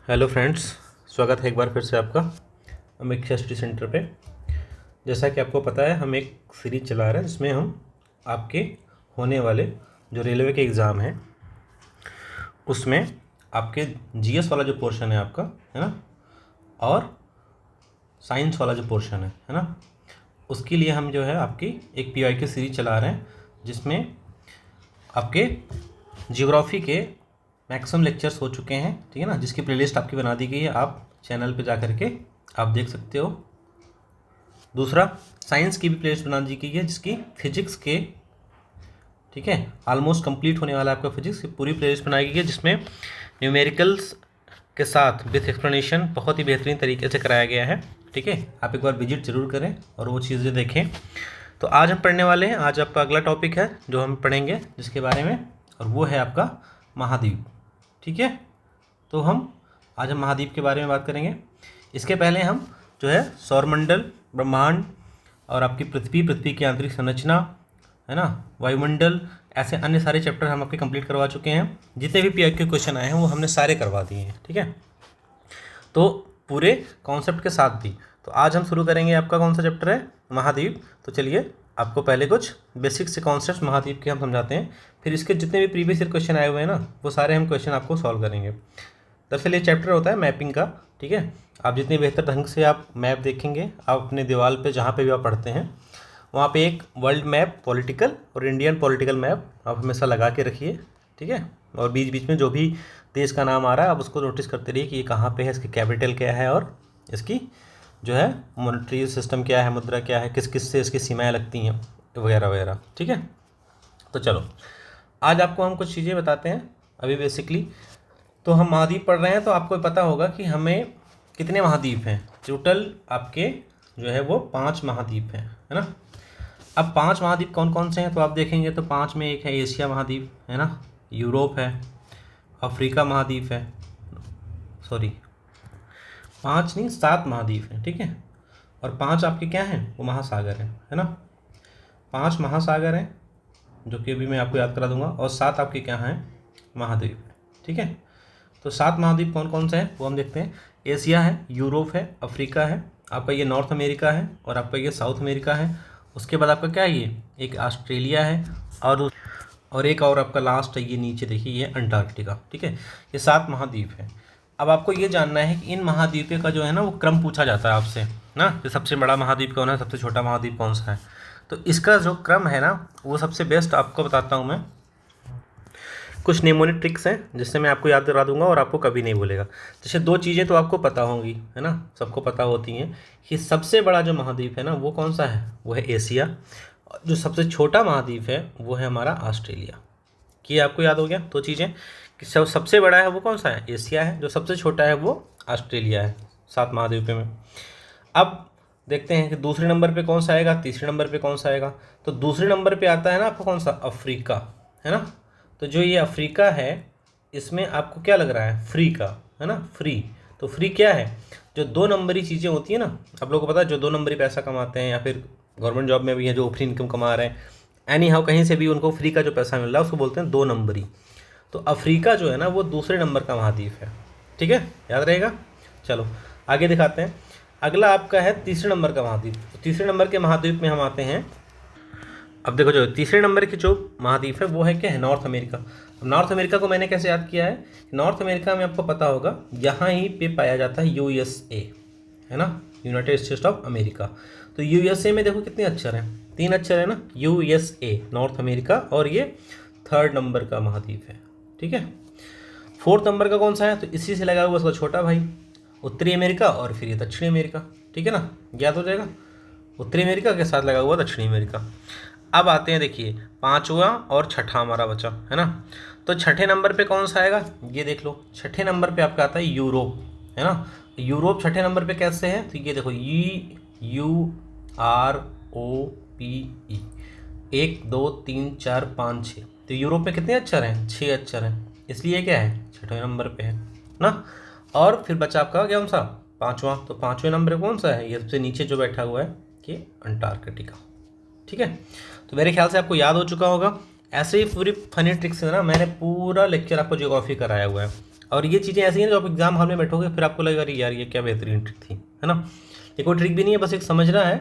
Hello friends, स्वागत है एक बार फिर से आपका अमीक्षा स्टडी सेंटर पे। जैसा कि आपको पता है, हम एक सीरीज चला रहे हैं जिसमें हम आपके होने वाले जो रेलवे के एग्ज़ाम हैं उसमें आपके जीएस वाला जो पोर्शन है आपका, है ना, और साइंस वाला जो पोर्शन है ना, उसके लिए हम जो है आपकी एक पीवाई की सीरीज चला रहे हैं जिसमें आपके जियोग्राफी के मैक्सिमम लेक्चर्स हो चुके हैं, ठीक है ना, जिसकी प्लेलिस्ट आपकी बना दी गई है, आप चैनल पे जा करके आप देख सकते हो। दूसरा, साइंस की भी प्लेलिस्ट बना दी गई है जिसकी फिजिक्स के, ठीक है, ऑलमोस्ट कंप्लीट होने वाला है आपका फिजिक्स की पूरी प्लेलिस्ट बनाई गई है जिसमें न्यूमेरिकल्स के साथ विथ एक्सप्लेनेशन बहुत ही बेहतरीन तरीके से कराया गया है, ठीक है। आप एक बार विजिट ज़रूर करें और वो चीज़ें देखें। तो आज हम पढ़ने वाले हैं, आज आपका अगला टॉपिक है जो हम पढ़ेंगे जिसके बारे में, और वो है आपका महाद्वीप, ठीक है। तो आज हम महाद्वीप के बारे में बात करेंगे। इसके पहले हम जो है सौरमंडल, ब्रह्मांड और आपकी पृथ्वी की आंतरिक संरचना, है ना, वायुमंडल, ऐसे अन्य सारे चैप्टर हम आपके कंप्लीट करवा चुके हैं। जितने भी पीआई के क्वेश्चन आए हैं वो हमने सारे करवा दिए हैं, ठीक है, तो पूरे कॉन्सेप्ट के साथ भी। तो आज हम शुरू करेंगे, आपका कौन सा चैप्टर है, महाद्वीप। तो चलिए आपको पहले कुछ बेसिक से कॉन्सेप्ट महाद्वीप के हम समझाते हैं, फिर इसके जितने भी प्रीवियस ईयर क्वेश्चन आए हुए हैं ना वो सारे हम क्वेश्चन आपको सॉल्व करेंगे। दरअसल ये चैप्टर होता है मैपिंग का, ठीक है। आप जितनी बेहतर ढंग से आप मैप देखेंगे, आप अपने दीवार पे जहाँ पे भी आप पढ़ते हैं वहाँ पे एक वर्ल्ड मैप, पॉलिटिकल और इंडियन पॉलिटिकल मैप आप हमेशा लगा के रखिए, ठीक है। और बीच बीच में जो भी देश का नाम आ रहा है आप उसको नोटिस करते रहिए कि ये कहाँ पे है, इसकी कैपिटल क्या है और इसकी जो है मॉनेटरी सिस्टम क्या है, मुद्रा क्या है, किस किस से इसकी सीमाएँ लगती हैं, वगैरह वगैरह, ठीक है। तो चलो आज आपको हम कुछ चीज़ें बताते हैं। अभी बेसिकली तो हम महाद्वीप पढ़ रहे हैं, तो आपको पता होगा कि हमें कितने महाद्वीप हैं टोटल। आपके जो है वो 5 महाद्वीप हैं, है ना। अब 5 महाद्वीप कौन कौन से हैं तो आप देखेंगे तो 5 में एक है एशिया महाद्वीप, है ना, यूरोप है, अफ्रीका महाद्वीप है, सॉरी 5 नहीं 7 महाद्वीप हैं, ठीक है। और 5 आपके क्या हैं, वो महासागर हैं, है ना। 5 महासागर हैं जो कि अभी मैं आपको याद करा दूंगा, और 7 आपके क्या हैं, महाद्वीप, ठीक है। तो 7 महाद्वीप कौन कौन से हैं वो हम देखते हैं। एशिया है, यूरोप है, अफ्रीका है, आपका ये नॉर्थ अमेरिका है, और आपका ये साउथ अमेरिका है। उसके बाद आपका क्या है, ये एक ऑस्ट्रेलिया है, और एक और आपका लास्ट है ये नीचे देखिए, ये अंटार्कटिका, ठीक है। ये 7 महाद्वीप हैं। अब आपको ये जानना है कि इन महाद्वीपों का जो है ना वो क्रम पूछा जाता है आपसे ना, कि सबसे बड़ा महाद्वीप कौन है, सबसे छोटा महाद्वीप कौन सा है। तो इसका जो क्रम है ना वो सबसे बेस्ट आपको बताता हूँ मैं। कुछ निमोनिक ट्रिक्स हैं जिससे मैं आपको याद करा दूंगा और आपको कभी नहीं भूलेगा। जैसे 2 चीज़ें तो आपको पता होंगी, है ना, सबको पता होती हैं कि सबसे बड़ा जो महाद्वीप है ना वो कौन सा है, वो है एशिया। जो सबसे छोटा महाद्वीप है वो है हमारा ऑस्ट्रेलिया। कि आपको याद हो गया 2 चीज़ें, कि सबसे बड़ा है वो कौन सा है, एशिया है, जो सबसे छोटा है वो ऑस्ट्रेलिया है 7 महाद्वीपों में। अब देखते हैं कि दूसरे नंबर पे कौन सा आएगा, तीसरे नंबर पे कौन सा आएगा। तो दूसरे नंबर पे आता है ना आपको कौन सा, अफ्रीका, है ना। तो जो ये अफ्रीका है इसमें आपको क्या लग रहा है, फ्री का, है ना, फ्री। तो फ्री क्या है, जो 2 नंबरी चीज़ें होती है ना, आप लोगों को पता है जो 2 नंबरी पैसा कमाते हैं या फिर गवर्नमेंट जॉब में भी है जो फ्री इनकम कमा रहे हैं, एनी हाउ कहीं से भी उनको फ्री का जो पैसा मिल रहा है उसको बोलते हैं 2 नंबरी। तो अफ्रीका जो है ना वो दूसरे नंबर का महाद्वीप है, ठीक है, याद रहेगा। चलो आगे दिखाते हैं। अगला आपका है तीसरे नंबर का महाद्वीप। तो तीसरे नंबर के महाद्वीप में हम आते हैं। अब देखो जो तीसरे नंबर की जो महाद्वीप है वो है क्या है, नॉर्थ अमेरिका। अब नॉर्थ अमेरिका को मैंने कैसे याद किया है, नॉर्थ अमेरिका में आपको पता होगा यहाँ ही पे पाया जाता है यूएसए, है ना, यूनाइटेड स्टेट्स ऑफ अमेरिका। तो यूएसए में देखो कितने अक्षर हैं, 3 अक्षर है ना, यूएसए नॉर्थ अमेरिका, और ये 3rd नंबर का महाद्वीप है, ठीक है। 4th नंबर का कौन सा है, तो इसी से लगा हुआ उसका छोटा भाई उत्तरी अमेरिका, और फिर ये दक्षिणी अमेरिका, ठीक है ना, याद हो जाएगा, उत्तरी अमेरिका के साथ लगा हुआ दक्षिणी अमेरिका। अब आते हैं, देखिए 5वां और 6ठा हमारा बचा, है ना। तो 6ठे नंबर पे कौन सा आएगा, ये देख लो, 6ठे नंबर पे आपका आता है यूरोप, है ना। यूरोप 6ठे नंबर पे कैसे है, तो ये देखो UROPE, 1 2 3 4 5 6। तो यूरोप में कितने अक्षर हैं, 6 अक्षर हैं, इसलिए क्या है 6ठे नंबर पे है ना। और फिर बचा आपका कौन सा, 5वां। तो 5वें नंबर पे कौन सा है, ये सबसे नीचे जो बैठा हुआ है, ये अंटार्कटिका, ठीक है। तो मेरे ख्याल से आपको याद हो चुका होगा। ऐसे ही पूरी फनी ट्रिक्स है ना, मैंने पूरा लेक्चर आपको ज्योग्राफी कराया हुआ है, और ये चीज़ें ऐसी हैं जो आप एग्जाम हॉल में बैठोगे फिर आपको लगेगा अरे यार ये क्या बेहतरीन ट्रिक थी, है ना। ये कोई ट्रिक भी नहीं है, बस एक समझना है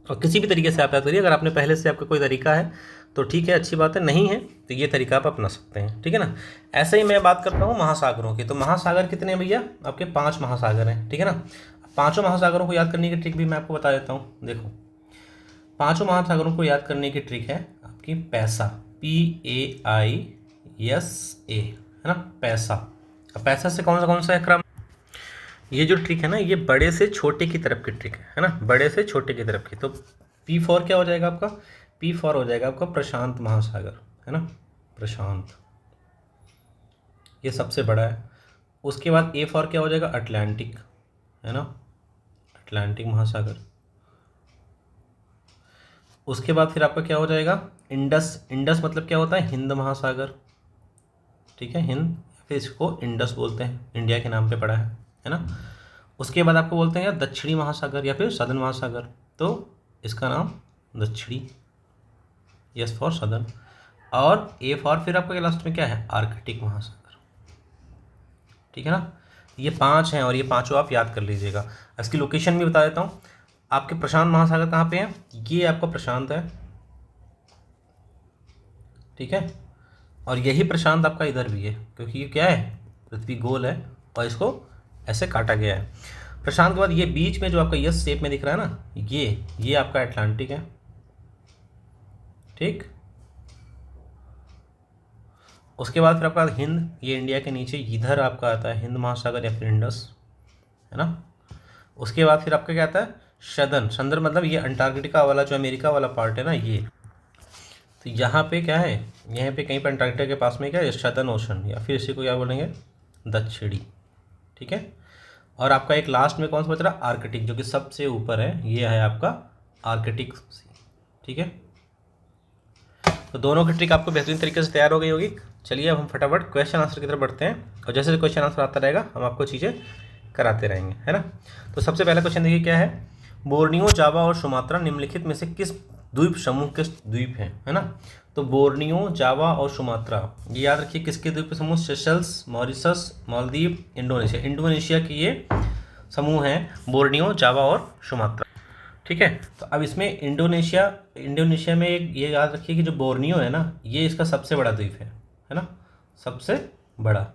और किसी भी तरीके से आप याद करिए। अगर आपने पहले से आपका कोई तरीका है तो ठीक है, अच्छी बात है, नहीं है तो ये तरीका आप अपना सकते हैं, ठीक है ना। ऐसे ही मैं बात करता हूँ महासागरों की। तो महासागर कितने हैं भैया, आपके 5 महासागर हैं, ठीक है ना। पांचों महासागरों को याद करने की ट्रिक भी मैं आपको बता देता हूँ। देखो, पांचों महासागरों को याद करने की ट्रिक है आपकी पैसा, PAISA, है ना, पैसा। अब पैसा से कौन सा है क्रम, ये जो ट्रिक है ना ये बड़े से छोटे की तरफ की ट्रिक है ना, बड़े से छोटे की तरफ की। तो P4 क्या हो जाएगा आपका, P4 हो जाएगा आपका प्रशांत महासागर, है ना, प्रशांत, ये सबसे बड़ा है। उसके बाद A4 क्या हो जाएगा, अटलांटिक, है ना, अटलांटिक महासागर। उसके बाद फिर आपका क्या हो जाएगा, इंडस, इंडस मतलब क्या होता है, हिंद महासागर, ठीक है, हिंद, फिर इसको इंडस बोलते हैं, इंडिया के नाम पे पड़ा है ना। उसके बाद आपको बोलते हैं या दक्षिणी महासागर या फिर सदर्न महासागर, तो इसका नाम दक्षिणी, यस फॉर सदर्न। और ए फॉर फिर आपका लास्ट में क्या है, आर्कटिक महासागर, ठीक है ना। ये 5 हैं और ये पांचों आप याद कर लीजिएगा। इसकी लोकेशन भी बता देता हूँ। आपके प्रशांत महासागर कहाँ पे है, ये आपका प्रशांत है, ठीक है, और यही प्रशांत आपका इधर भी है क्योंकि ये क्या है, पृथ्वी गोल है और इसको ऐसे काटा गया है। प्रशांत के बाद ये बीच में जो आपका यस शेप में दिख रहा है ना, ये आपका अटलांटिक है, ठीक। उसके बाद फिर आपका हिंद, ये इंडिया के नीचे इधर आपका आता है हिंद महासागर या फिर इंडस, है ना। उसके बाद फिर आपका क्या आता है, सदर्न, सदर्न मतलब ये अंटार्कटिका वाला जो अमेरिका वाला पार्ट है ना ये। तो यहाँ पे क्या है, यहाँ पे कहीं पर अंटार्कटिका के पास में क्या है, सदर्न ओशन या फिर इसी को क्या बोलेंगे, दक्षिणी, ठीक है। और आपका एक लास्ट में कौन सा बच रहा, आर्कटिक, जो कि सबसे ऊपर है, ये है आपका आर्कटिक सी, ठीक है। तो दोनों की ट्रिक आपको बेहतरीन तरीके से तैयार हो गई होगी। चलिए अब हम फटाफट क्वेश्चन आंसर की तरफ बढ़ते हैं और जैसे क्वेश्चन आंसर आता रहेगा हम आपको चीज़ें कराते रहेंगे, है ना। तो सबसे पहला क्वेश्चन देखिए क्या है, बोर्नियो, जावा और सुमात्रा निम्नलिखित में से किस द्वीप समूह के द्वीप हैं, है ना। तो बोर्नियो, जावा और सुमात्रा, ये याद रखिए किसके द्वीप समूह, Seychelles, Mauritius, Maldives, Indonesia, Indonesia की ये समूह हैं बोर्नियो, जावा और सुमात्रा, ठीक है। तो अब इसमें इंडोनेशिया में एक ये याद रखिए कि जो बोर्नियो है ना ये इसका सबसे बड़ा द्वीप है ना, सबसे बड़ा,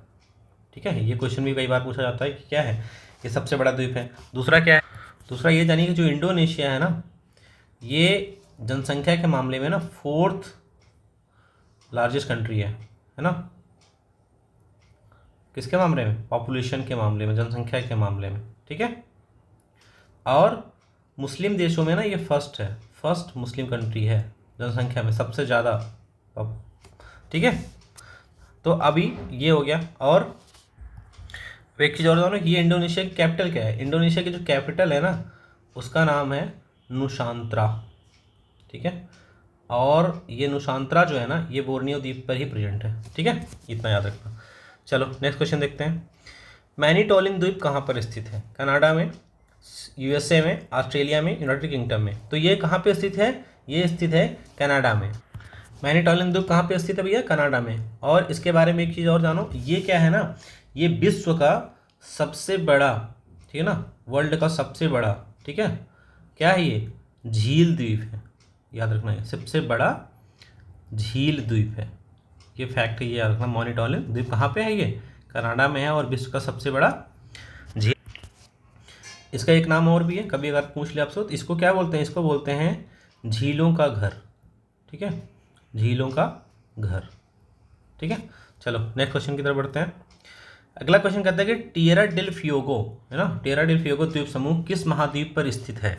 ठीक है। ये क्वेश्चन भी कई बार पूछा जाता है कि क्या है, ये सबसे बड़ा द्वीप है। दूसरा क्या है, दूसरा ये जानिए कि जो इंडोनेशिया है ना ये जनसंख्या के मामले में ना 4th लार्जेस्ट कंट्री है ना, किसके मामले में, पॉपुलेशन के मामले में, जनसंख्या के मामले में, ठीक है। और मुस्लिम देशों में ना ये फर्स्ट मुस्लिम कंट्री है जनसंख्या में सबसे ज़्यादा, ठीक है। तो अभी ये हो गया। और एक चीज़ और बताओ ना, ये इंडोनेशिया की कैपिटल क्या है, इंडोनेशिया की जो कैपिटल है ना उसका नाम है नुसांत्रा, ठीक है। और ये नुसांत्रा जो है ना ये बोर्नियो द्वीप पर ही प्रेजेंट है, ठीक है, इतना याद रखना। चलो नेक्स्ट क्वेश्चन देखते हैं। मैनीटोलिन द्वीप कहाँ पर स्थित है, कनाडा में, USA में, ऑस्ट्रेलिया में, यूनाइटेड किंगडम में। तो ये कहाँ पे स्थित है, ये स्थित है कनाडा में। मैनीटोलिन द्वीप कहाँ पे स्थित है भैया, कनाडा में। और इसके बारे में एक चीज़ और जानो, ये क्या है ना, ये विश्व का सबसे बड़ा, ठीक है ना, वर्ल्ड का सबसे बड़ा, ठीक है, क्या है ये, झील द्वीप है, याद रखना है, सबसे बड़ा झील द्वीप है, ये फैक्ट है, ये याद रखना। मैनीटोलिन द्वीप कहाँ पे है, ये कनाडा में है और विश्व का सबसे बड़ा झील। इसका एक नाम और भी है, कभी अगर पूछ लिया आपसे तो इसको क्या बोलते हैं, इसको बोलते हैं झीलों का घर, ठीक है, झीलों का घर, ठीक है। चलो नेक्स्ट क्वेश्चन की तरफ बढ़ते हैं। अगला क्वेश्चन कहता है कि टिएरा डेल फ्यूगो, है ना, टिएरा डेल फ्यूगो द्वीप समूह किस महाद्वीप पर स्थित है।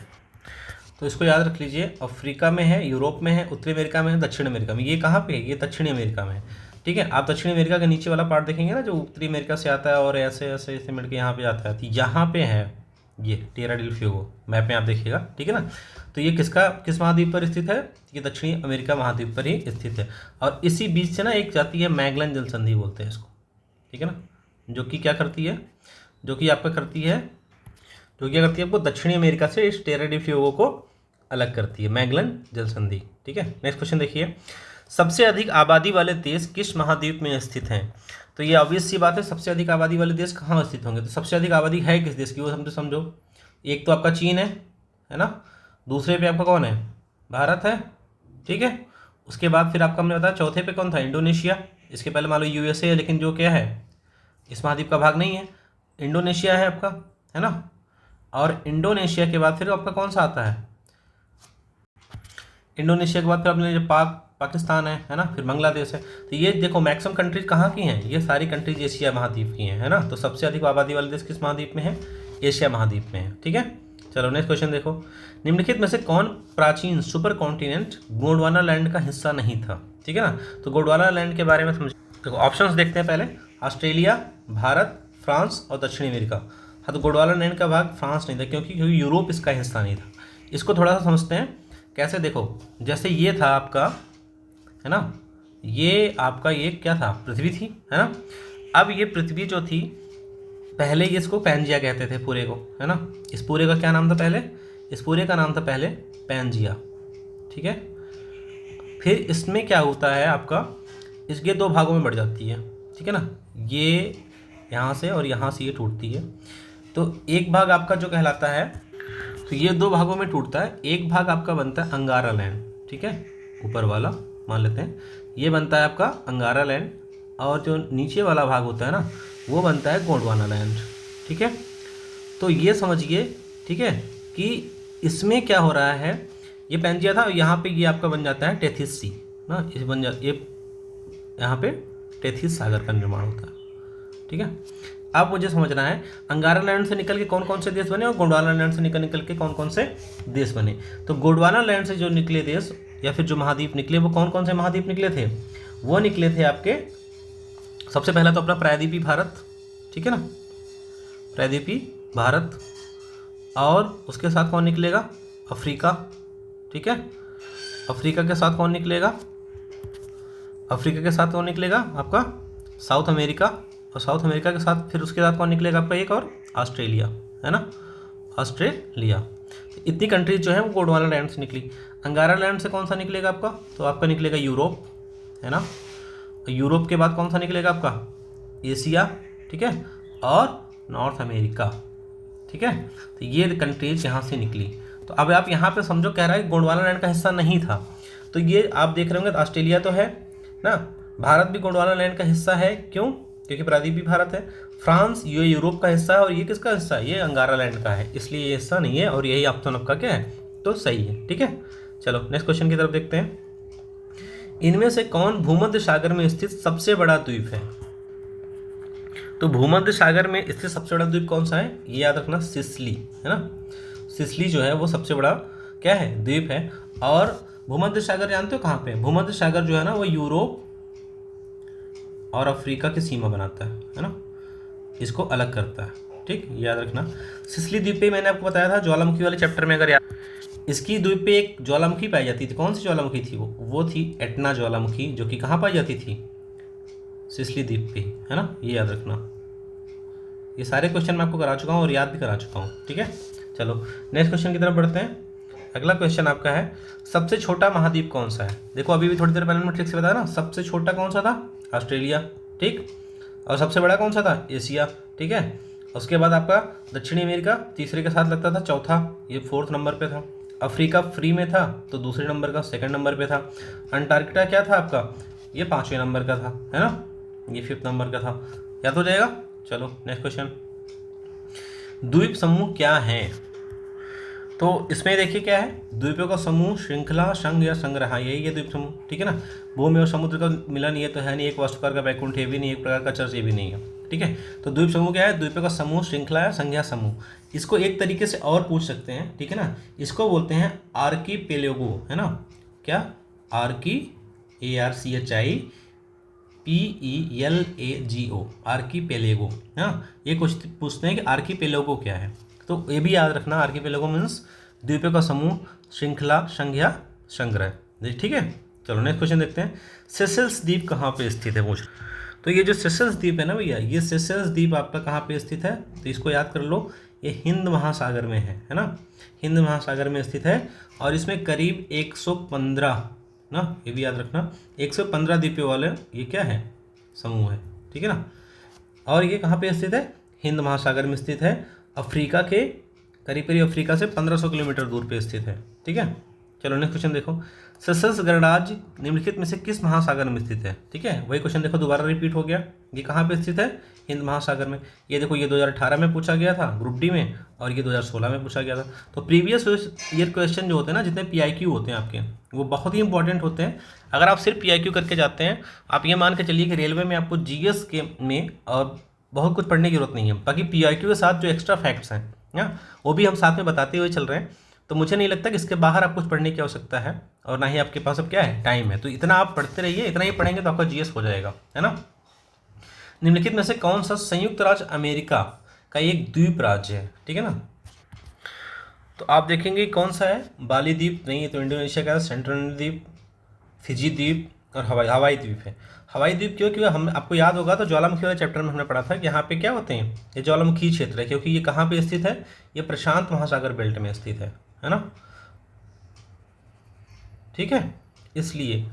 तो इसको याद रख लीजिए, अफ्रीका में है, यूरोप में है, उत्तरी अमेरिका में है, दक्षिण अमेरिका में। ये कहाँ पे है, ये दक्षिणी अमेरिका में है, ठीक है। आप दक्षिण अमेरिका के नीचे वाला पार्ट देखेंगे ना जो उत्तरी अमेरिका से आता है और ऐसे ऐसे ऐसे मिल के यहाँ पे आता है, तो यहाँ पे है ये टिएरा डेल फ्यूगो, मैप में आप देखिएगा, ठीक है ना। तो ये किस महाद्वीप पर स्थित है, ये दक्षिणी अमेरिका महाद्वीप पर ही स्थित है। और इसी बीच से ना एक जाती है मैगलन जल संधि बोलते हैं इसको, ठीक है ना, जो कि क्या करती है, जो कि आपका करती है, जो क्या करती है आपको दक्षिणी अमेरिका से इस टिएरा डेल फ्यूगो को अलग करती है, मैगलन जल संधि, ठीक है। नेक्स्ट क्वेश्चन देखिए, सबसे अधिक आबादी वाले देश किस महाद्वीप में स्थित हैं। तो ये ऑब्वियस सी बात है, सबसे अधिक आबादी वाले देश कहाँ स्थित होंगे? तो सबसे अधिक आबादी है किस देश की वो हम तो समझो। एक तो आपका चीन है ना, दूसरे पे आपका कौन है? भारत है, ठीक है। उसके बाद फिर आपका हमने बताया चौथे पे कौन था? इंडोनेशिया। इसके पहले मान लो यूएसए है, लेकिन जो क्या है इस महाद्वीप का भाग नहीं है, इंडोनेशिया है आपका, है ना। और इंडोनेशिया के बाद फिर आपका कौन सा आता है? इंडोनेशिया के बाद फिर अपने जो पाकिस्तान है ना, फिर बांग्लादेश है। तो ये देखो मैक्सिमम कंट्रीज कहाँ की हैं? ये सारी कंट्रीज एशिया महाद्वीप की हैं, है ना। तो सबसे अधिक आबादी वाले देश किस महाद्वीप में है? एशिया महाद्वीप में है, ठीक है। चलो नेक्स्ट क्वेश्चन देखो, निम्नलिखित में से कौन प्राचीन सुपर कॉन्टिनेंट गोंडवाना लैंड का हिस्सा नहीं था? ठीक है ना। तो गोंडवाना लैंड के बारे में समझ, देखो ऑप्शंस देखते हैं पहले। ऑस्ट्रेलिया, भारत, फ्रांस और दक्षिण अमेरिका। हाँ, तो गोंडवाना लैंड का भाग फ्रांस नहीं था, क्योंकि यूरोप इसका हिस्सा नहीं था। इसको थोड़ा सा समझते हैं कैसे। देखो जैसे ये था आपका, है ना, ये आपका ये क्या था? पृथ्वी थी, है ना। अब ये पृथ्वी जो थी, पहले ये इसको पैंजिया कहते थे पूरे को, है ना। इस पूरे का क्या नाम था पहले? इस पूरे का नाम था पहले पैंजिया, ठीक है। फिर इसमें क्या होता है आपका, इसके दो भागों में बढ़ जाती है, ठीक है ना। ये यहाँ से और यहाँ से ये टूटती है। तो एक भाग आपका जो कहलाता है, तो ये दो भागों में टूटता है। एक भाग आपका बनता है अंगारा लैंड, ठीक है, ऊपर वाला मान लेते हैं, ये बनता है आपका अंगारा लैंड। और जो नीचे वाला भाग होता है ना, वो बनता है गोंडवाना लैंड, ठीक है। तो ये समझिए, ठीक है, कि इसमें क्या हो रहा है, ये पैंजिया था, यहाँ पे ये आपका बन जाता है टेथिस सी ना, इस बन जा ये यहाँ पे टेथिस सागर का निर्माण होता है, ठीक है। अब मुझे समझना है अंगारा लैंड से निकल के कौन कौन से देश बने और गोंडवाना लैंड से निकल के कौन कौन से देश बने। तो गोंडवाना लैंड से जो निकले देश या फिर जो महाद्वीप निकले, वो कौन कौन से महाद्वीप निकले थे? वो निकले थे आपके, सबसे पहला तो अपना प्रायद्वीपीय भारत, ठीक है ना, प्रायद्वीपीय भारत। और उसके साथ कौन निकलेगा? अफ्रीका, ठीक है। अफ्रीका के साथ कौन निकलेगा? अफ्रीका के साथ कौन निकलेगा? आपका साउथ अमेरिका। और साउथ अमेरिका के साथ फिर उसके साथ कौन निकलेगा? आपका एक और ऑस्ट्रेलिया, है ना, ऑस्ट्रेलिया। तो इतनी कंट्रीज जो है वो गोंडवाना लैंड से निकली। अंगारा लैंड से कौन सा निकलेगा आपका? तो आपका निकलेगा यूरोप, है ना। यूरोप के बाद कौन सा निकलेगा आपका? एशिया, ठीक है, और नॉर्थ अमेरिका, ठीक है। तो ये कंट्रीज यहाँ से निकली। तो अब आप यहाँ पे समझो, कह रहा है गोंडवाना लैंड का हिस्सा नहीं था। तो ये आप देख रहे होंगे, ऑस्ट्रेलिया तो है ना, भारत भी गोंडवाना लैंड का हिस्सा है, क्यों? क्योंकि प्रायद्वीपीय भारत है। फ्रांस ये यूरोप का हिस्सा है, और ये किसका हिस्सा है? ये अंगारा लैंड का है, इसलिए ये हिस्सा नहीं है, और यही ऑप्शन आपका क्या है? तो सही है, ठीक है। चलो नेक्स्ट क्वेश्चन की तरफ देखते हैं। इनमें से कौन भूमध्य सागर में स्थित सबसे बड़ा द्वीप है? तो भूमध्य सागर में स्थित सबसे बड़ा द्वीप कौन सा है? ये याद रखना, सिसिली, है ना। सिसिली जो है वो सबसे बड़ा क्या है? द्वीप है। और भूमध्य सागर जानते हो कहाँ पे? भूमध्य सागर जो है ना, वो यूरोप और अफ्रीका की सीमा बनाता है ना, इसको अलग करता है, ठीक, याद रखना। सिसिली द्वीप पे मैंने आपको बताया था ज्वालामुखी वाले चैप्टर में, अगर याद, इसकी द्वीप पे एक ज्वालामुखी पाई जाती थी। कौन सी ज्वालामुखी थी वो थी एटना ज्वालामुखी, जो कि कहाँ पाई जाती थी? सिसिली द्वीप पे, है ना, ये याद रखना। ये सारे क्वेश्चन मैं आपको करा चुका हूँ और याद भी करा चुका हूँ, ठीक है। चलो नेक्स्ट क्वेश्चन की तरफ बढ़ते हैं। अगला क्वेश्चन आपका है, सबसे छोटा महाद्वीप कौन सा है? देखो अभी भी थोड़ी देर पहले मैंने ट्रिक से बताया ना, सबसे छोटा कौन सा था? ऑस्ट्रेलिया, ठीक। और सबसे बड़ा कौन सा था? एशिया, ठीक है। उसके बाद आपका दक्षिणी अमेरिका तीसरे के साथ लगता था, चौथा, ये 4th नंबर पे था। अफ्रीका फ्री में था, तो दूसरे नंबर का 2nd नंबर पे था। अंटार्कटिका क्या था आपका? ये 5वें नंबर का था, है ना, ये 5th नंबर का था। याद हो जाएगा। चलो नेक्स्ट क्वेश्चन, द्वीप समूह क्या है? तो इसमें देखिए क्या है, द्वीपों का समूह, श्रृंखला, संघ या संग्रह, यही है द्वीप समूह, ठीक है ना। भूमि और समुद्र का मिलन ये तो है नहीं, एक वास्तुकार का वैकुंठ ये भी नहीं, एक प्रकार का चर्च ये भी नहीं है, ठीक है। तो द्वीप समूह क्या है? द्वीपों का समूह, श्रृंखला या संघ या समूह। इसको एक तरीके से और पूछ सकते हैं, ठीक है ना, इसको बोलते हैं आर्कीपेलेगो, है ना। क्या? आर्की, ARCHIPELAGO, आर्कीपेलेगो, है ना। ये कुछ पूछते हैं कि आर्कीपेलेगो क्या है, तो ये भी याद रखना, आर्कीपेलेगो मीन्स द्वीपों का समूह, श्रृंखला, संघ या संग्रह, ठीक है। चलो नेक्स्ट क्वेश्चन देखते हैं, सेशेल्स द्वीप कहाँ पे स्थित है? पूछ, तो ये जो सेशेल्स द्वीप है ना भैया, ये सेशेल्स द्वीप आपका कहाँ पे स्थित है? तो इसको याद कर लो, ये हिंद महासागर में है ना, हिंद महासागर में स्थित है। और इसमें करीब 115 ना, ये भी याद रखना, 115 द्वीपों वाले ये क्या है? समूह है, ठीक है ना। और ये कहाँ पे स्थित है? हिंद महासागर में स्थित है। अफ्रीका के करीब करीब अफ्रीका से 1500 किलोमीटर दूर पे स्थित है, ठीक है। चलो नेक्स्ट क्वेश्चन देखो, सेशल्स गणराज्य निम्नलिखित में से किस महासागर में स्थित है? ठीक है, वही क्वेश्चन देखो दोबारा रिपीट हो गया। ये कहाँ पे स्थित है? हिंद महासागर में। ये देखो ये 2018 में पूछा गया था ग्रुप डी में, और ये 2016 में पूछा गया था। तो प्रीवियस ईयर क्वेश्चन जो होते हैं ना, जितने PIQ होते हैं आपके, वो बहुत ही इंपॉर्टेंट होते हैं। अगर आप सिर्फ PIQ करके जाते हैं, आप ये मान के चलिए कि रेलवे में आपको GS के में और बहुत कुछ पढ़ने की जरूरत नहीं है। बाकी PIQ के साथ जो एक्स्ट्रा फैक्ट्स हैं ना, वो भी हम साथ में बताते हुए चल रहे हैं। तो मुझे नहीं लगता कि इसके बाहर आप कुछ पढ़ने की आवश्यकता है, और ना ही आपके पास अब क्या है, टाइम है। तो इतना आप पढ़ते रहिए, इतना ही पढ़ेंगे तो आपका GS हो जाएगा, है ना। निम्नलिखित में से कौन सा संयुक्त राज्य अमेरिका का एक द्वीप राज्य है? ठीक है ना। तो आप देखेंगे कौन सा है, बाली द्वीप नहीं है, तो इंडोनेशिया का सेंट्रल द्वीप, फिजी द्वीप और हवाई द्वीप है। हवाई द्वीप क्यों? क्योंकि हम आपको याद होगा तो ज्वालामुखी वाले चैप्टर में हमने पढ़ा था कि यहाँ पे क्या होते हैं, ये ज्वालामुखी क्षेत्र है, क्योंकि ये कहाँ पे स्थित है, ये प्रशांत महासागर बेल्ट में स्थित है ना, ठीक है। इसलिए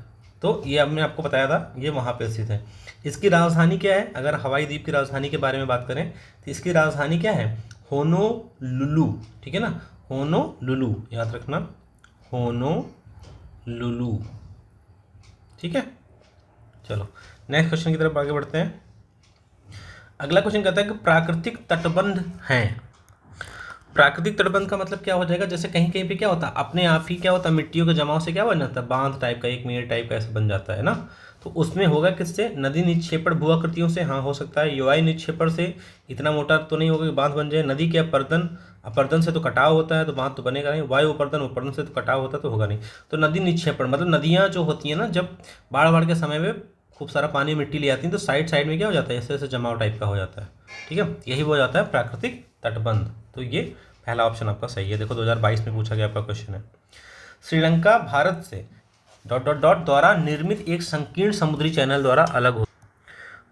तो ये हमने आपको बताया था, ये वहाँ पे स्थित है। इसकी राजधानी क्या है? अगर हवाई द्वीप की राजधानी के बारे में बात करें तो इसकी राजधानी क्या है? होनोलुलु, ठीक है ना, होनोलुलु, याद रखना, होनोलुलु, ठीक है। चलो नेक्स्ट क्वेश्चन की तरफ आगे बढ़ते हैं। अगला क्वेश्चन कहता है कि प्राकृतिक तटबंध हैं। प्राकृतिक तटबंध का मतलब क्या हो जाएगा? जैसे कहीं कहीं पे क्या होता है, अपने आप ही क्या होता है, मिट्टियों के जमाव से क्या बन जाता है, बांध टाइप का, एक मेड़ टाइप का ऐसा बन जाता है ना। तो उसमें होगा किससे? नदी निक्षेपण भू आकृतियों से, हाँ हो सकता है। वायु निक्षेपण से इतना मोटा तो नहीं होगा कि बांध बन जाए। नदी के अपर्दन से तो कटाव होता है, तो बांध तो बनेगा नहीं। वायु अपर्दन से तो कटाव होता है, तो होगा नहीं। तो नदी निक्षेपण मतलब नदियाँ जो होती हैं ना, जब बाढ़ के समय में खूब सारा पानी मिट्टी ले आती है, तो साइड साइड में क्या हो जाता है, ऐसे ऐसे जमाव टाइप का हो जाता है, ठीक है। यही वो हो जाता है प्राकृतिक तटबंध। तो ये पहला ऑप्शन आपका सही है। देखो 2022 में पूछा गया आपका क्वेश्चन है। श्रीलंका भारत से ... द्वारा निर्मित एक संकीर्ण समुद्री चैनल द्वारा अलग हो।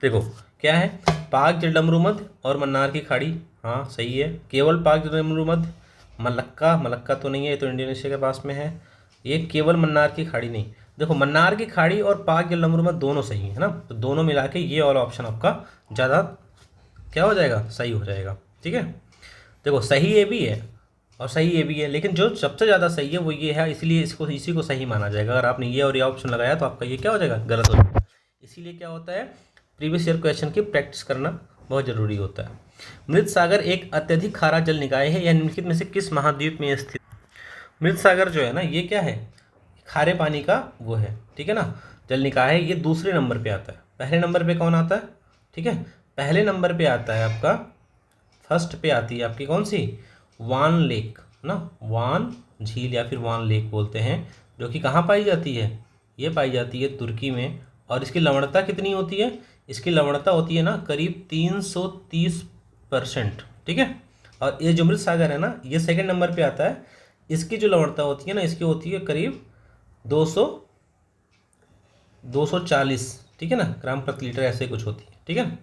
देखो क्या है, पाक जलडमरू मध्य और मन्नार की खाड़ी, हाँ सही है। केवल पाक जलडमरू मध्य, मलक्का तो नहीं है, ये तो इंडोनेशिया के पास में है। ये केवल मन्नार की खाड़ी नहीं। देखो मन्नार की खाड़ी और पाक जलडमरू मध्य दोनों सही है ना, तो दोनों मिला के ये वाला ऑप्शन आपका ज़्यादा क्या हो जाएगा, सही हो जाएगा, ठीक है। देखो सही ये भी है और सही ये भी है, लेकिन जो सबसे ज़्यादा सही है वो ये है, इसलिए इसी को सही माना जाएगा। अगर आपने ये और ये ऑप्शन लगाया तो आपका ये क्या हो जाएगा, गलत हो जाएगा। इसीलिए क्या होता है, प्रीवियस ईयर क्वेश्चन की प्रैक्टिस करना बहुत ज़रूरी होता है। मृत सागर एक अत्यधिक खारा जल निकाय है, यह निम्नलिखित में से किस महाद्वीप में स्थित? मृत सागर जो है ना, ये क्या है, खारे पानी का वो है, ठीक है ना, जल निकाय है। ये दूसरे नंबर पे आता है। पहले नंबर पे कौन आता है, ठीक है, पहले नंबर पे आता है आपका, फर्स्ट पे आती है आपकी कौन सी, वान लेक ना, वान झील या फिर वान लेक बोलते हैं, जो कि कहाँ पाई जाती है, ये पाई जाती है तुर्की में। और इसकी लवणता कितनी होती है, इसकी लवणता होती है ना करीब 330%, ठीक है। और ये जो मृत सागर है ना, ये सेकंड नंबर पे आता है। इसकी जो लवणता होती है ना, इसकी होती है करीब 240, ठीक है ना, ग्राम प्रति लीटर ऐसे कुछ होती है, ठीक है।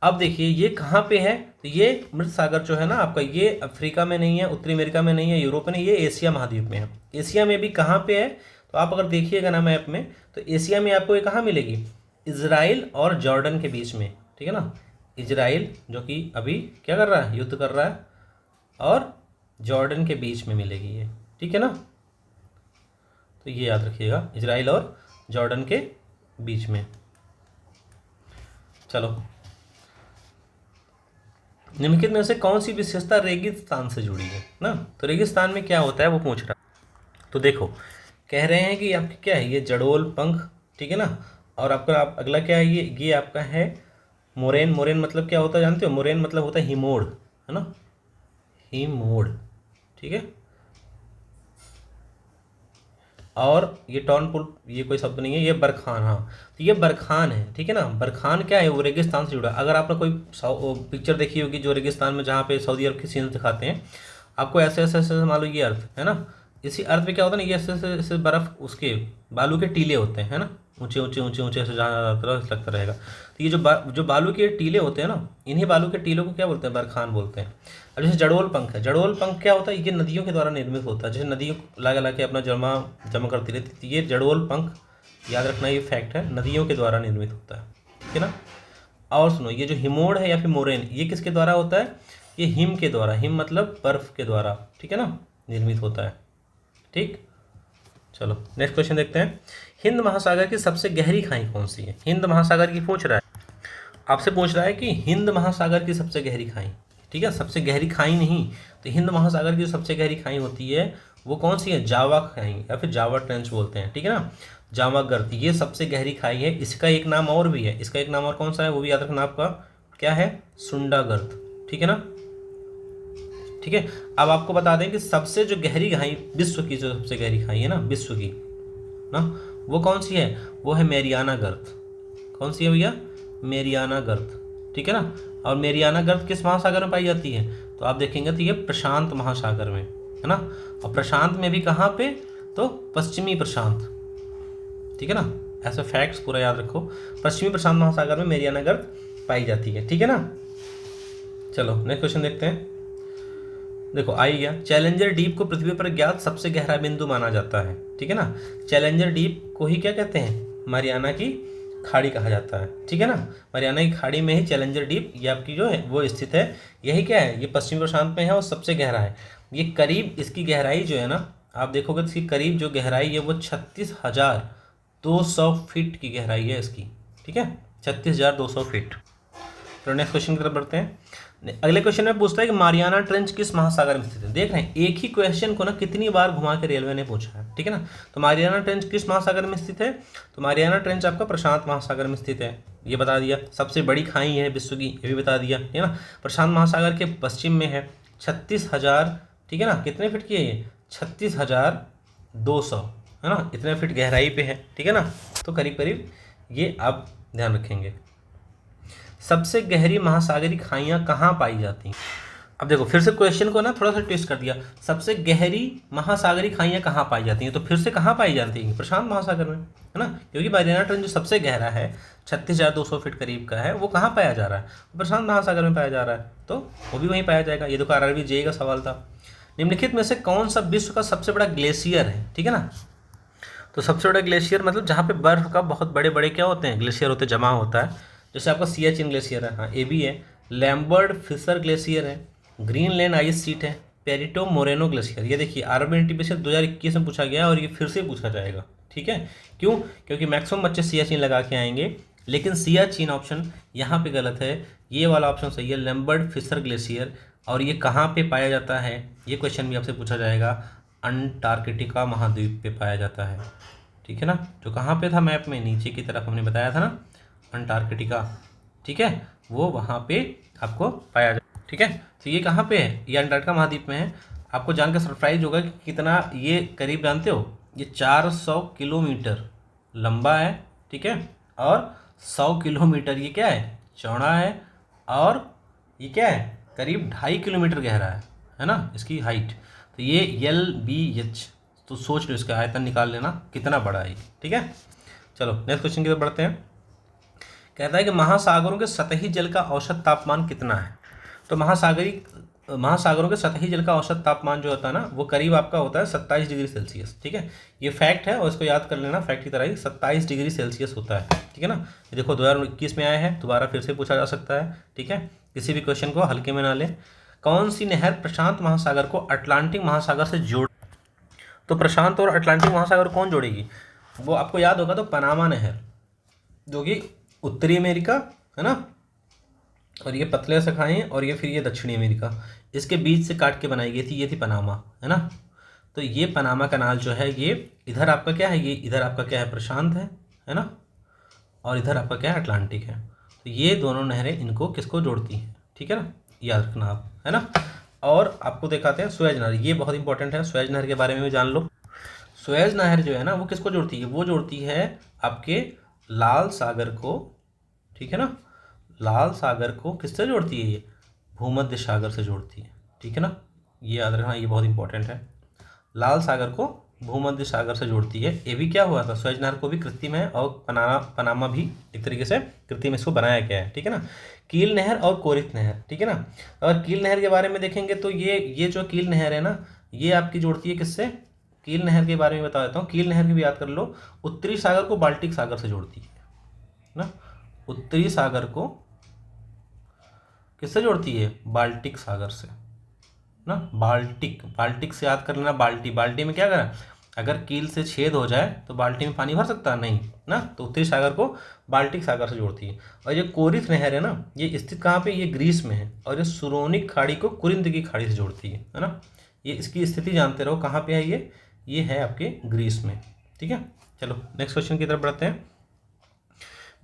अब देखिए ये कहाँ पे है, तो ये मृत सागर जो है ना आपका, ये अफ्रीका में नहीं है, उत्तरी अमेरिका में नहीं है, यूरोप में नहीं, ये एशिया महाद्वीप में है। एशिया में भी कहाँ पे है, तो आप अगर देखिएगा ना मैप में, तो एशिया में आपको ये कहाँ मिलेगी, इजराइल और जॉर्डन के बीच में, ठीक है ना। इजराइल जो कि अभी क्या कर रहा है, युद्ध कर रहा है, और जॉर्डन के बीच में मिलेगी ये, ठीक है ना। तो ये याद रखिएगा, इजराइल और जॉर्डन के बीच में। चलो निम्नलिखित में से कौन सी विशेषता रेगिस्तान से जुड़ी है ना, तो रेगिस्तान में क्या होता है वो पूछ रहा है। तो देखो कह रहे हैं कि आपके क्या है, ये जड़ोल पंख, ठीक है ना। और आपका अगला क्या है, ये आपका है मोरेन। मोरेन मतलब क्या होता है जानते हो, मोरेन मतलब होता है हिमोड़, है ना, हिमोड़, ठीक है। और ये टॉनपुल, ये कोई शब्द नहीं है, ये बरखान, हाँ तो ये बरखान है, ठीक है ना। बरखान क्या है, वो रेगिस्तान से जुड़ा। अगर आपने कोई पिक्चर देखी होगी जो रेगिस्तान में, जहाँ पे सऊदी अरब के सीन दिखाते हैं, आपको ऐसे ऐसे ऐसे मान लो ये अर्थ है ना, इसी अर्थ पे क्या होता है ना, ये ऐसे ऐसे बर्फ़, उसके बालू के टीले होते हैं, है ना, ऊंचे ऊंचे ऊंचे ऊंचे ऐसे जहाँ लगता रहेगा। तो ये जो बालू के टीले होते हैं ना, इन्हीं बालू के टीलों को क्या बोलते हैं, बरखान बोलते हैं। अब जैसे जड़ोल पंख है, जड़ोल पंख क्या होता है, ये नदियों के द्वारा निर्मित होता है। जैसे नदियों ला के अपना जमा करती रहती है, ये जड़ोल पंख, याद रखना ये फैक्ट है, नदियों के द्वारा निर्मित होता है, ठीक है ना। और सुनो, ये जो हिमोड है या फिर मोरेन, ये किसके द्वारा होता है? ये हिम के द्वारा, हिम मतलब बर्फ के द्वारा, ठीक है ना, निर्मित होता है। ठीक, चलो नेक्स्ट क्वेश्चन देखते हैं। हिंद महासागर की सबसे गहरी खाई कौन सी है? हिंद महासागर की पूछ रहा है, आपसे पूछ रहा है कि हिंद महासागर की सबसे गहरी खाई, ठीक है, सबसे गहरी खाई नहीं, तो हिंद महासागर की जो सबसे गहरी खाई होती है वो कौन सी है? जावा खाई या फिर जावा ट्रेंच बोलते हैं, ठीक है ना, जावा गर्त, ये सबसे गहरी खाई है। इसका एक नाम और भी है, इसका एक नाम और कौन सा है वो भी याद रखना आपका, क्या है? सुंडा गर्त, ठीक है ना। ठीक है, अब आपको बता दें कि सबसे जो गहरी खाई, विश्व की जो सबसे गहरी खाई है ना, विश्व की ना, वो कौन सी है? वो है मैरियाना गर्त। कौन सी है भैया? मैरियाना गर्त, ठीक है ना। और मैरियाना गर्त किस महासागर में पाई जाती है? तो आप देखेंगे तो ये प्रशांत महासागर में है ना। और प्रशांत में भी कहाँ पे? तो पश्चिमी प्रशांत, ठीक है ना। ऐसे फैक्ट्स पूरा याद रखो, पश्चिमी प्रशांत महासागर में मैरियाना गर्त पाई जाती है, ठीक है ना। चलो नेक्स्ट क्वेश्चन देखते हैं। देखो आई गया, चैलेंजर डीप को पृथ्वी पर ज्ञात सबसे गहरा बिंदु माना जाता है, ठीक है ना। चैलेंजर डीप को ही क्या कहते हैं? मरियाना की खाड़ी कहा जाता है, ठीक है ना। मरियाना की खाड़ी में ही चैलेंजर डीप ये आपकी जो है वो स्थित है। यही क्या है? ये पश्चिमी प्रशांत में है और सबसे गहरा है। ये करीब, इसकी गहराई जो है ना, आप देखोगे तो इसकी करीब जो गहराई है वो 36,200 फीट की गहराई है इसकी, ठीक है, 36,200 फीट। तो नेक्स्ट क्वेश्चन की तरफ बढ़ते हैं। अगले क्वेश्चन में पूछता है कि मारियाना ट्रेंच किस महासागर में स्थित है। देख रहे हैं एक ही क्वेश्चन को ना कितनी बार घुमा के रेलवे ने पूछा है, ठीक है ना। तो मारियाना ट्रेंच किस महासागर में स्थित है? तो मारियाना ट्रेंच आपका प्रशांत महासागर में स्थित है, ये बता दिया। सबसे बड़ी खाई है विश्व की, ये भी बता दिया, है ना। प्रशांत महासागर के पश्चिम में है, 36,000, ठीक है ना, कितने फीट की है ये? 36,200, है ना, इतने फीट गहराई पे है, ठीक है ना। तो करीब करीब ये आप ध्यान रखेंगे। सबसे गहरी महासागरीय खाइयाँ कहाँ पाई जाती हैं? अब देखो फिर से क्वेश्चन को ना थोड़ा सा ट्विस्ट कर दिया। सबसे गहरी महासागरीय खाइयाँ कहाँ पाई जाती हैं, तो फिर से कहाँ पाई जाती हैं? प्रशांत महासागर में, है ना, क्योंकि मारियाना ट्रेंच जो सबसे गहरा है 36,200 फीट करीब का है, वो कहाँ पाया जा रहा है? प्रशांत महासागर में पाया जा रहा है, तो वो भी वहीं पाया जाएगा। ये देखो RRB JEE का सवाल था। निम्नलिखित में से कौन सा विश्व का सबसे बड़ा ग्लेशियर है, ठीक है ना। तो सबसे बड़ा ग्लेशियर मतलब जहाँ पे बर्फ का बहुत बड़े बड़े क्या होते हैं? ग्लेशियर होते हैं, जमा होता है। जैसे आपका सियाचिन ग्लेशियर है, हाँ ये भी है। लैम्बर्ट फिशर ग्लेशियर है, ग्रीनलैंड आइस शीट है, पेरिटो मोरेनो ग्लेशियर। ये देखिए RRB NTPC 2021 में पूछा गया और ये फिर से पूछा जाएगा, ठीक है। क्यों? क्योंकि मैक्सिमम बच्चे सियाचिन लगा के आएंगे, लेकिन सियाचिन ऑप्शन यहाँ पे गलत है, ये वाला ऑप्शन सही है, लैम्बर्ट फिशर ग्लेशियर। और ये कहाँ पे पाया जाता है? ये क्वेश्चन भी आपसे पूछा जाएगा। अंटार्कटिका महाद्वीप पे पाया जाता है, ठीक है ना। जो कहाँ पे था मैप में? नीचे की तरफ हमने बताया था ना, अंटार्कटिका, ठीक है, वो वहाँ पे आपको पाया जाए, ठीक है। तो ये कहाँ पे है? ये अंटार्कटिका महाद्वीप में है। आपको जानकर सरप्राइज होगा कि कितना ये करीब, जानते हो ये 400 किलोमीटर लंबा है, ठीक है, और 100 किलोमीटर ये क्या है? चौड़ा है, और ये क्या है? करीब 2.5 किलोमीटर गहरा है ना इसकी हाइट। तो ये LBH, तो सोच लो इसका आयतन निकाल लेना कितना बड़ा है, ठीक है। चलो नेक्स्ट क्वेश्चन की तरफ बढ़ते हैं। कहता है कि महासागरों के सतही जल का औसत तापमान कितना है? तो महासागरों के सतही जल का औसत तापमान जो होता है ना, वो करीब आपका होता है 27 डिग्री सेल्सियस, ठीक है। ये फैक्ट है और इसको याद कर लेना, फैक्ट की तरह ही 27 डिग्री सेल्सियस होता है, ठीक है ना। ये देखो 2021 में आया है, दोबारा फिर से पूछा जा सकता है, ठीक है। किसी भी क्वेश्चन को हल्के में ना लें। कौन सी नहर प्रशांत महासागर को अटलांटिक महासागर से जोड़, तो प्रशांत और अटलांटिक महासागर कौन जोड़ेगी? वो आपको याद होगा, तो पनामा नहर, जो कि उत्तरी अमेरिका है ना, और ये पतले से खाएँ, और ये फिर ये दक्षिणी अमेरिका, इसके बीच से काट के बनाई गई थी, ये थी पनामा, है ना। तो ये पनामा कनाल जो है, ये इधर आपका क्या है? ये इधर आपका क्या है? प्रशांत है ना, और इधर आपका क्या है? अटलांटिक है। तो ये दोनों नहरें इनको किसको जोड़ती हैं, ठीक है ना, याद रखना आप, है ना। और आपको दिखाते हैं सुएज नहर, ये बहुत इंपॉर्टेंट है, सुएज नहर के बारे में भी जान लो। सुएज नहर जो है ना, वो किसको जोड़ती है? वो जोड़ती है आपके लाल सागर को, ठीक है ना। लाल सागर को किससे जोड़ती है? ये भूमध्य सागर से जोड़ती है, ठीक है ना, ये याद रखना, ये बहुत इंपॉर्टेंट है। लाल सागर को भूमध्य सागर से जोड़ती है। ये भी क्या हुआ था? सुएज नहर को भी कृत्रिम है, और पनामा भी एक तरीके से कृत्रिम इसको बनाया गया है, ठीक है ना। कील नहर और कोरित नहर, ठीक है ना। और कील नहर के बारे में देखेंगे तो ये जो कील नहर है ना, ये आपकी जोड़ती है किससे? कील नहर के बारे में बता देता हूँ, कील नहर की भी याद कर लो। उत्तरी सागर को बाल्टिक सागर से जोड़ती है ना, उत्तरी सागर को किससे जोड़ती है? बाल्टिक सागर से ना। बाल्टिक से याद कर लेना। बाल्टी में क्या करा, अगर कील से छेद हो जाए तो बाल्टी में पानी भर सकता है नहीं ना, तो उत्तरी सागर को बाल्टिक सागर से जोड़ती है। और ये कोरिथ नहर है ना, ये स्थित कहाँ पे? ये ग्रीस में है। और ये सुरोनिक खाड़ी को कुरिंथ की खाड़ी से जोड़ती है ना। ये इसकी स्थिति जानते रहो, कहाँ पे है ये है आपके ग्रीस में। ठीक है, चलो नेक्स्ट क्वेश्चन की तरफ बढ़ते हैं।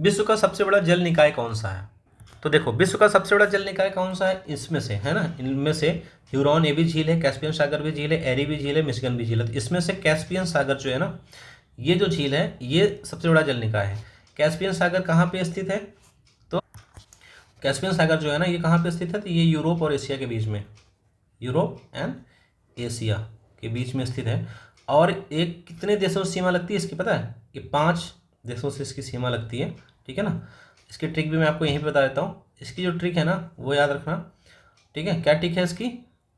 विश्व का सबसे बड़ा जल निकाय कौन सा है? तो देखो, विश्व का सबसे बड़ा जल निकाय कौन सा है? इसमें से है ना, इनमें से ह्यूरॉन ये भी झील है, कैस्पियन सागर भी झील है, एरी भी झील है, मिशिगन भी झील है। तो इसमें से कैस्पियन सागर जो है ना, ये जो झील है ये सबसे बड़ा जल निकाय है। कैस्पियन सागर कहाँ पे स्थित है? तो कैस्पियन सागर जो है ना, ये कहाँ पे स्थित है? तो ये यूरोप और एशिया के बीच में, यूरोप एंड एशिया के बीच में स्थित है। और एक कितने देशों से सीमा लगती है इसकी पता है? ये 5 देशों से इसकी सीमा लगती है। ठीक है ना, इसकी ट्रिक भी मैं आपको यहीं पे बता देता हूँ। इसकी जो ट्रिक है ना वो याद रखना। ठीक है, क्या ट्रिक है इसकी?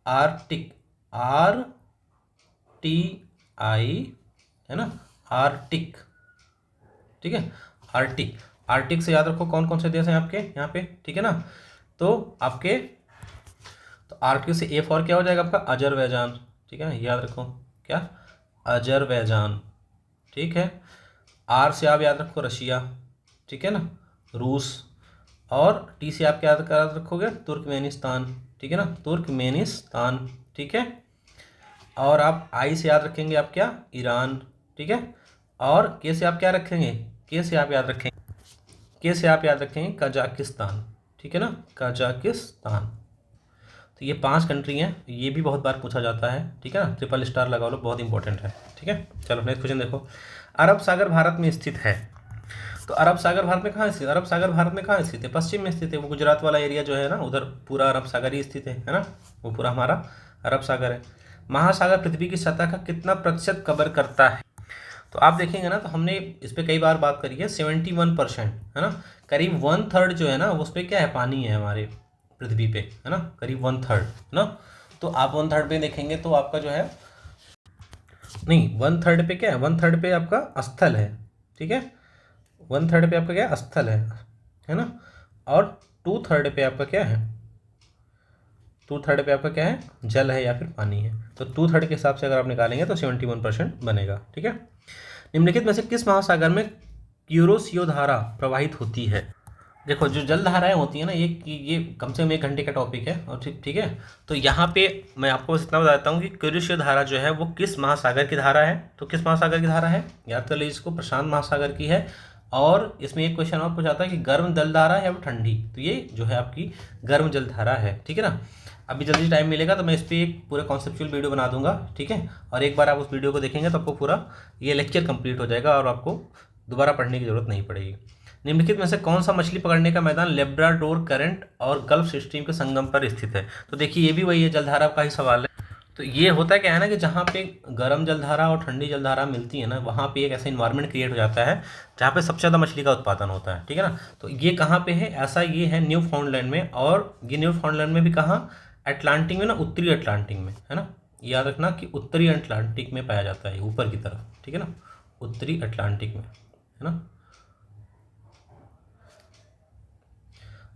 आर्टिक, RTI है ना, आर्टिक। ठीक है, आर्टिक से याद रखो कौन कौन से देश हैं आपके यहाँ पे। ठीक है ना, तो आपके तो आर्टिक से ए फॉर क्या हो जाएगा आपका? अजरबैजान। ठीक है ना, याद रखो क्या? अजरबैजान। ठीक है, आर से आप याद रखो रशिया। ठीक है ना, रूस। और टी से आप क्या याद रखोगे? तुर्कमेनिस्तान। ठीक है ना, तुर्कमेनिस्तान। ठीक है, और आप आई से याद रखेंगे आप क्या? ईरान। ठीक है, और के से आप क्या रखेंगे? के से आप याद रखेंगे कजाकिस्तान। ठीक है ना, कजाकिस्तान। तो ये 5 कंट्री हैं, ये भी बहुत बार पूछा जाता है। ठीक है ना, ट्रिपल स्टार लगा लो, बहुत इंपॉर्टेंट है। ठीक है, चलो नेक्स्ट क्वेश्चन देखो। अरब सागर भारत में स्थित है। तो अरब सागर भारत में कहाँ स्थित? अरब सागर भारत में कहाँ स्थित है? पश्चिम में स्थित है। वो गुजरात वाला एरिया जो है ना, उधर पूरा अरब सागर ही स्थित है ना, वो पूरा हमारा अरब सागर है। महासागर पृथ्वी की सतह का कितना प्रतिशत कवर करता है? तो आप देखेंगे ना, तो हमने इस पर कई बार बात करी है। 71% है ना, करीब 1/3 जो है ना, उस पर क्या है? पानी है हमारे पृथ्वी पे, है ना, करीब 1/3 है ना। तो आप 1/3 पे देखेंगे तो आपका जो है, नहीं 1/3 पे क्या है? 1/3 पे आपका स्थल है। ठीक है, 1/3 पे आपका क्या है? स्थल है ना। और 2/3 पे आपका क्या है? 2/3 पे आपका क्या है? जल है या फिर पानी है। तो 2/3 के हिसाब से अगर आप निकालेंगे तो 71% बनेगा। ठीक है, निम्नलिखित में से किस महासागर में क्यूरोसियो धारा प्रवाहित होती है? देखो, जो जल धाराएं होती है ना, ये कम से कम 1 घंटे का टॉपिक है। और ठीक है, तो यहाँ पे मैं आपको बस इतना बता देता हूँ कि क्यूरोसियो धारा जो है वो किस महासागर की धारा है। तो किस महासागर की धारा है? याद कर लीजिए इसको, प्रशांत महासागर की है। और इसमें एक क्वेश्चन और पूछा था कि गर्म जल धारा है या ठंडी, तो ये जो है आपकी गर्म जल धारा है। ठीक है ना, अभी जल्दी टाइम मिलेगा तो मैं इस पर एक पूरा कॉन्सेप्चुअल वीडियो बना दूंगा। ठीक है, और एक बार आप उस वीडियो को देखेंगे तो आपको पूरा ये लेक्चर कंप्लीट हो जाएगा और आपको दोबारा पढ़ने की जरूरत नहीं पड़ेगी। निम्नलिखित में से कौन सा मछली पकड़ने का मैदान लेब्राडोर करंट और गल्फ स्ट्रीम के संगम पर स्थित है? तो देखिए, ये भी वही है, जलधारा का ही सवाल है। तो ये होता क्या है ना, कि जहाँ पे गर्म जलधारा और ठंडी जलधारा मिलती है ना, वहाँ पे एक ऐसा इन्वायरमेंट क्रिएट हो जाता है जहाँ पे सबसे ज़्यादा मछली का उत्पादन होता है। ठीक है ना, तो ये कहाँ पे है? ऐसा ये है न्यू फाउंडलैंड में। और ये न्यू फाउंडलैंड में भी कहाँ? अटलांटिक में ना, उत्तरी अटलांटिक में, है ना। याद रखना कि उत्तरी अटलांटिक में पाया जाता है, ऊपर की तरफ। ठीक है ना, उत्तरी अटलांटिक में, है ना।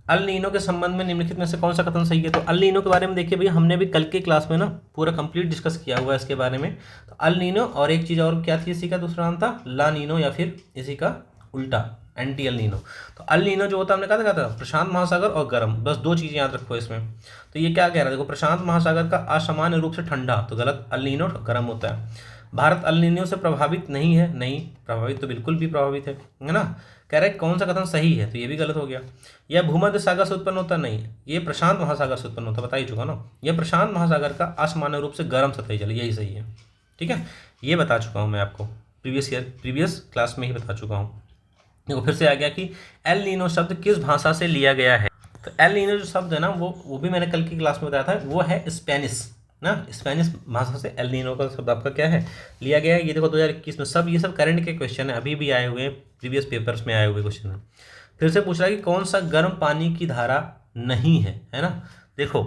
अल नीनो के संबंध में निम्नलिखित में से कौन सा कथन सही है? तो अल नीनो के बारे में देखिए भैया, हमने भी कल के क्लास में ना पूरा कंप्लीट डिस्कस किया हुआ है इसके बारे में। तो अल नीनो और एक चीज़ और क्या थी, इसी का दूसरा नाम था ला नीनो, या फिर इसी का उल्टा एंटी अल नीनो। तो अल नीनो जो होता है, हमने कहा था प्रशांत महासागर और गर्म, बस 2 चीज़ें याद रखो इसमें। तो ये क्या कह रहा है? देखो, प्रशांत महासागर का असामान्य रूप से ठंडा, तो गलत, अल नीनो गर्म होता है। भारत अल नीनो से प्रभावित नहीं है, नहीं प्रभावित, तो बिल्कुल भी प्रभावित है ना। कह रहे कौन सा कथन सही है? तो ये भी गलत हो गया। यह भूमध्य सागर से उत्पन्न होता नहीं, ये प्रशांत महासागर से उत्पन्न होता, बता ही चुका ना। यह प्रशांत महासागर का असामान्य रूप से गर्म सतही जल, यही सही है। ठीक है, ये बता चुका हूँ मैं आपको, प्रीवियस क्लास में ही बता चुका हूँ। देखो, फिर से आ गया कि एल नीनो शब्द किस भाषा से लिया गया है? तो एल नीनो जो शब्द है ना, वो भी मैंने कल की क्लास में बताया था, वो है स्पेनिश ना, स्पेनिश भाषा से एल नीनो का शब्द आपका क्या है? लिया गया है। ये देखो 2021 में सब, ये सब करंट के क्वेश्चन है, अभी भी आए हुए हैं, प्रीवियस पेपर्स में आए हुए क्वेश्चन है। फिर से पूछ रहा है कि कौन सा गर्म पानी की धारा नहीं है ना। देखो,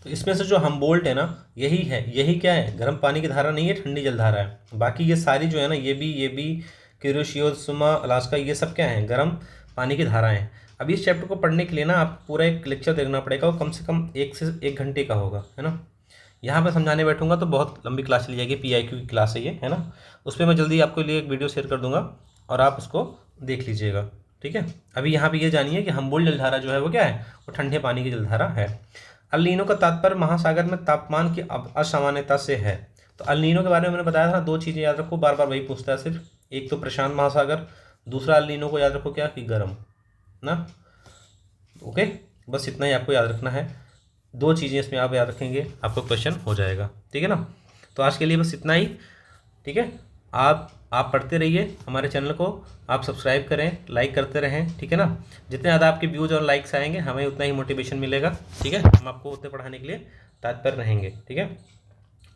तो इसमें से जो हम्बोल्ट है ना, यही है, यही क्या है? गर्म पानी की धारा नहीं है, ठंडी जलधारा है। बाकी ये सारी जो है ना, ये भी क्यूरोसियो, सुमा, अलास्का, ये सब क्या है? गर्म पानी की धाराएं हैं। अभी इस चैप्टर को पढ़ने के लिए ना आप पूरा एक लेक्चर देखना पड़ेगा, वो कम से कम 1 से 1 घंटे का होगा, है ना। यहाँ पे समझाने बैठूंगा तो बहुत लंबी क्लास चली जाएगी, PIQ की क्लास है ये, है ना। उस पर मैं जल्दी आपके लिए एक वीडियो शेयर कर दूंगा और आप उसको देख लीजिएगा, ठीक है। अभी यहाँ पे ये जानिए कि हम्बोल्ट जलधारा जो है वो क्या है, वो ठंडे पानी की जलधारा है। अल नीनो का तात्पर्य महासागर में तापमान की असामान्यता से है। तो अल नीनो के बारे में मैंने बताया था, 2 चीज़ें याद रखो, बार बार वही पूछता है सिर्फ, एक तो प्रशांत महासागर, दूसरा अल नीनो को याद रखो क्या कि गर्म ना। ओके, बस इतना ही आपको याद रखना है, 2 चीज़ें इसमें आप याद रखेंगे, आपको क्वेश्चन हो जाएगा, ठीक है ना। तो आज के लिए बस इतना ही, ठीक है। आप पढ़ते रहिए, हमारे चैनल को आप सब्सक्राइब करें, लाइक करते रहें, ठीक है ना। जितने ज़्यादा आपके व्यूज़ और लाइक्स आएंगे हमें उतना ही मोटिवेशन मिलेगा, ठीक है। हम आपको उतने पढ़ाने के लिए तत्पर रहेंगे, ठीक है।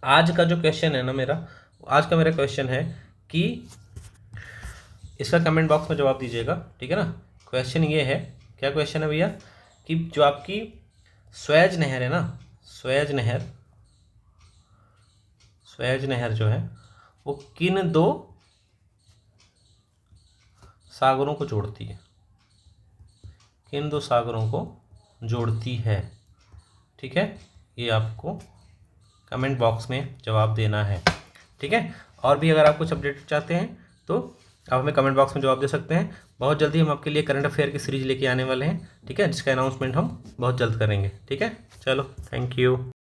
आज का जो क्वेश्चन है ना मेरा, आज का मेरा क्वेश्चन है कि इसका कमेंट बॉक्स में जवाब दीजिएगा, ठीक है ना। क्वेश्चन ये है, क्या क्वेश्चन है भैया, कि जो आपकी स्वेज नहर है ना, स्वेज नहर जो है वो किन 2 सागरों को जोड़ती है, किन 2 सागरों को जोड़ती है, ठीक है। ये आपको कमेंट बॉक्स में जवाब देना है, ठीक है। और भी अगर आप कुछ अपडेट चाहते हैं तो आप हमें कमेंट बॉक्स में जवाब दे सकते हैं। बहुत जल्दी हम आपके लिए करंट अफेयर की सीरीज लेके आने वाले हैं, ठीक है, जिसका अनाउंसमेंट हम बहुत जल्द करेंगे, ठीक है। चलो, थैंक यू।